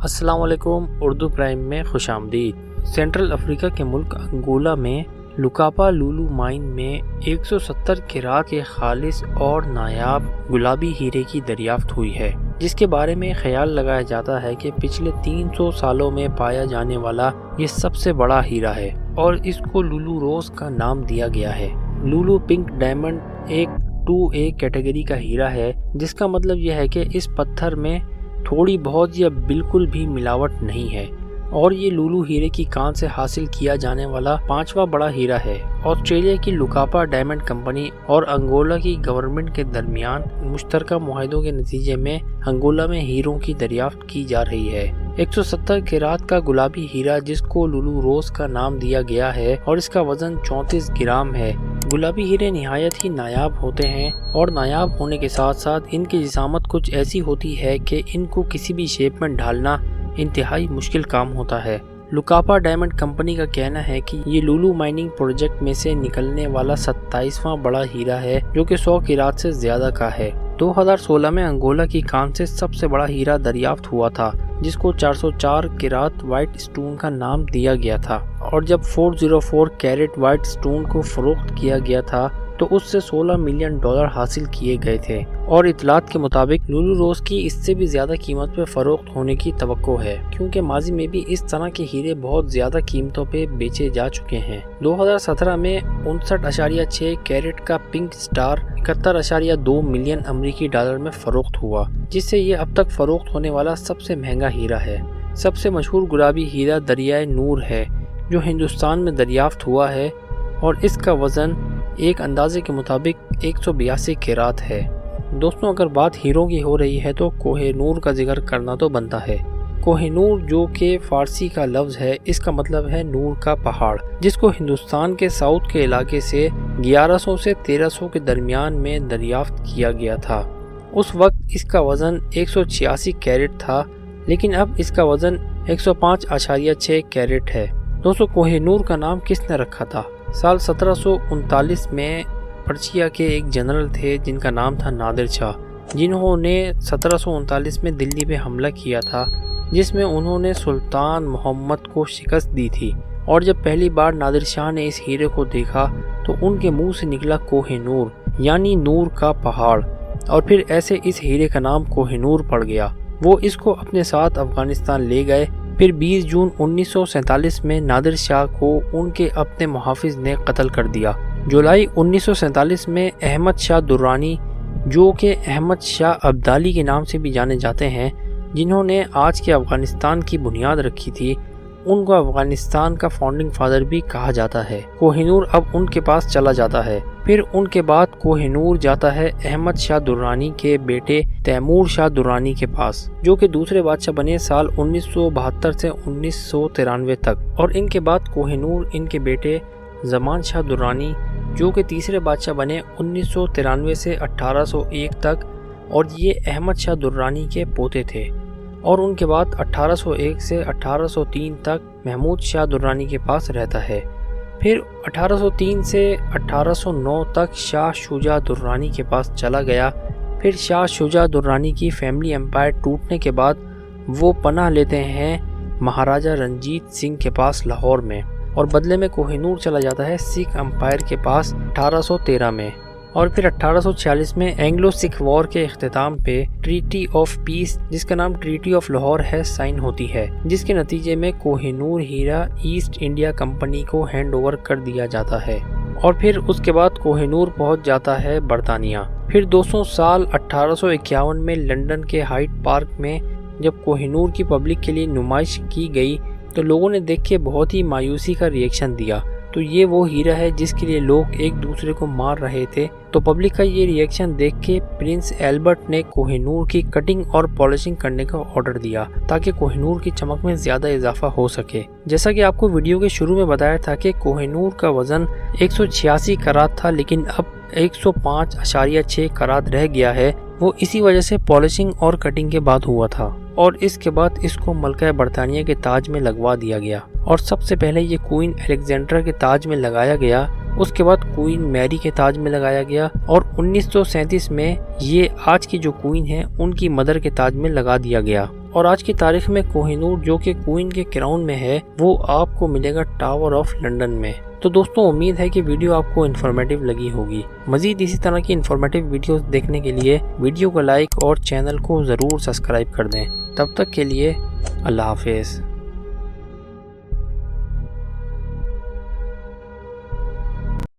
السلام علیکم، اردو پرائم میں خوش آمدید۔ سینٹرل افریقہ کے ملک انگولا میں لوکاپا لولو مائن میں 170 کیرات کے خالص اور نایاب گلابی ہیرے کی دریافت ہوئی ہے، جس کے بارے میں خیال لگایا جاتا ہے کہ پچھلے 300 سالوں میں پایا جانے والا یہ سب سے بڑا ہیرا ہے اور اس کو لولو روز کا نام دیا گیا ہے۔ لولو پنک ڈائمنڈ ایک 2A کیٹیگری کا ہیرا ہے، جس کا مطلب یہ ہے کہ اس پتھر میں تھوڑی بہت یا بالکل بھی ملاوٹ نہیں ہے، اور یہ لولو ہیرے کی کان سے حاصل کیا جانے والا 5واں بڑا ہیرا ہے۔ آسٹریلیا کی لوکاپا ڈائمنڈ کمپنی اور انگولا کی گورنمنٹ کے درمیان مشترکہ معاہدوں کے نتیجے میں انگولا میں ہیروں کی دریافت کی جا رہی ہے۔ 170 کیرات کا گلابی ہیرا، جس کو لولو روز کا نام دیا گیا ہے اور اس کا وزن 34 گرام ہے۔ گلابی ہیرے نہایت ہی نایاب ہوتے ہیں اور نایاب ہونے کے ساتھ ساتھ ان کی جسامت کچھ ایسی ہوتی ہے کہ ان کو کسی بھی شیپ میں ڈھالنا انتہائی مشکل کام ہوتا ہے۔ لوکاپا ڈائمنڈ کمپنی کا کہنا ہے کہ یہ لولو مائننگ پروجیکٹ میں سے نکلنے والا 27واں بڑا ہیرا ہے، جو کہ 100 کیرات سے زیادہ کا ہے۔ 2016 میں انگولا کی کان سے سب سے بڑا ہیرا دریافت ہوا تھا، جس کو 404 کیرات وائٹ سٹون کا نام دیا گیا تھا، اور جب 404 کیرٹ وائٹ سٹون کو فروخت کیا گیا تھا تو اس سے $16 ملین حاصل کیے گئے تھے، اور اطلاعات کے مطابق لولو روز کی اس سے بھی زیادہ قیمت پہ فروخت ہونے کی توقع ہے، کیونکہ ماضی میں بھی اس طرح کے ہیرے بہت زیادہ قیمتوں پہ بیچے جا چکے ہیں۔ 2017 میں 59.6 کیرٹ کا پنک سٹار 71.2 ملین امریکی ڈالر میں فروخت ہوا، جس سے یہ اب تک فروخت ہونے والا سب سے مہنگا ہیرا ہے۔ سب سے مشہور گلابی ہیرا دریائے نور ہے، جو ہندوستان میں دریافت ہوا ہے، اور اس کا وزن ایک اندازے کے مطابق 182 کیرات ہے۔ دوستوں، اگر بات ہیروں کی ہو رہی ہے تو کوہ نور کا ذکر کرنا تو بنتا ہے۔ کوہ نور، جو کہ فارسی کا لفظ ہے، اس کا مطلب ہے نور کا پہاڑ، جس کو ہندوستان کے ساؤتھ کے علاقے سے 1100 سے 1300 کے درمیان میں دریافت کیا گیا تھا۔ اس وقت اس کا وزن 186 کیرٹ تھا، لیکن اب اس کا وزن 105.6 کیرٹ ہے۔ دوستوں، کوہ نور کا نام کس نے رکھا تھا؟ سال 1739 میں پرچیا کے ایک جنرل تھے جن کا نام تھا نادر شاہ، جنہوں نے 1739 میں دلی پہ حملہ کیا تھا، جس میں انہوں نے سلطان محمد کو شکست دی تھی، اور جب پہلی بار نادر شاہ نے اس ہیرے کو دیکھا تو ان کے منہ سے نکلا کوہ نور، یعنی نور کا پہاڑ، اور پھر ایسے اس ہیرے کا نام کوہ نور پڑ گیا۔ وہ اس کو اپنے ساتھ افغانستان لے گئے۔ پھر 20 جون 1947 میں نادر شاہ کو ان کے اپنے محافظ نے قتل کر دیا۔ جولائی 1947 میں احمد شاہ درانی، جو کہ احمد شاہ ابدالی کے نام سے بھی جانے جاتے ہیں، جنہوں نے آج کے افغانستان کی بنیاد رکھی تھی، ان کو افغانستان کا فاؤنڈنگ فادر بھی کہا جاتا ہے۔ کوہ نور اب ان کے پاس چلا جاتا ہے۔ پھر ان کے بعد کوہ نور جاتا ہے احمد شاہ درانی کے بیٹے تیمور شاہ درانی کے پاس، جو کہ دوسرے بادشاہ بنے سال 1972 سے 1993 تک، اور ان کے بعد کوہ نور ان کے بیٹے زمان شاہ درانی، جو کہ تیسرے بادشاہ بنے 1993 سے 1801 تک، اور یہ احمد شاہ درانی کے پوتے تھے، اور ان کے بعد 1801 سے 1803 تک محمود شاہ درانی کے پاس رہتا ہے۔ پھر 1803 سے 1809 تک شاہ شجاع درانی کے پاس چلا گیا۔ پھر شاہ شجاع درانی کی فیملی امپائر ٹوٹنے کے بعد وہ پناہ لیتے ہیں مہاراجہ رنجیت سنگھ کے پاس لاہور میں، اور بدلے میں کوہ نور چلا جاتا ہے سکھ امپائر کے پاس 1813 میں، اور پھر 1846 میں اینگلو سکھ وار کے اختتام پہ ٹریٹی آف پیس، جس کا نام ٹریٹی آف لاہور ہے، سائن ہوتی ہے، جس کے نتیجے میں کوہ نور ہیرا ایسٹ انڈیا کمپنی کو ہینڈ اوور کر دیا جاتا ہے، اور پھر اس کے بعد کوہ نور پہنچ جاتا ہے برطانیہ۔ پھر 200 سال 1851 میں لندن کے ہائیڈ پارک میں جب کوہ نور کی پبلک کے لیے نمائش کی گئی تو لوگوں نے دیکھ کے بہت ہی مایوسی کا ریئیکشن دیا۔ تو یہ وہ ہیرا ہے جس کے لیے لوگ ایک دوسرے کو مار رہے تھے، تو پبلک کا یہ ریئیکشن دیکھ کے پرنس ایلبرٹ نے کوہ نور کی کٹنگ اور پالشنگ کرنے کا آرڈر دیا، تاکہ کوہ نور کی چمک میں زیادہ اضافہ ہو سکے۔ جیسا کہ آپ کو ویڈیو کے شروع میں بتایا تھا کہ کوہ نور کا وزن 186 کرات تھا، لیکن اب 105.6 کرات رہ گیا ہے۔ وہ اسی وجہ سے پالشنگ اور کٹنگ کے بعد ہوا تھا، اور اس کے بعد اس کو ملکہ برطانیہ کے تاج میں لگوا دیا گیا، اور سب سے پہلے یہ کوئین الیگزینڈرا کے تاج میں لگایا گیا۔ اس کے بعد کوئین میری کے تاج میں لگایا گیا اور 1937 میں یہ آج کی جو کوئین ہے ان کی مدر کے تاج میں لگا دیا گیا۔ اور آج کی تاریخ میں کوہ نور جو کہ کوئین کے کراؤن میں ہے وہ آپ کو ملے گا ٹاور آف لنڈن میں۔ تو دوستوں امید ہے کہ ویڈیو آپ کو انفارمیٹیو لگی ہوگی۔ مزید اسی طرح کی انفارمیٹیو ویڈیوز دیکھنے کے لیے ویڈیو کو لائک اور چینل کو ضرور سبسکرائب کر دیں۔ تب تک کے لیے اللہ حافظ۔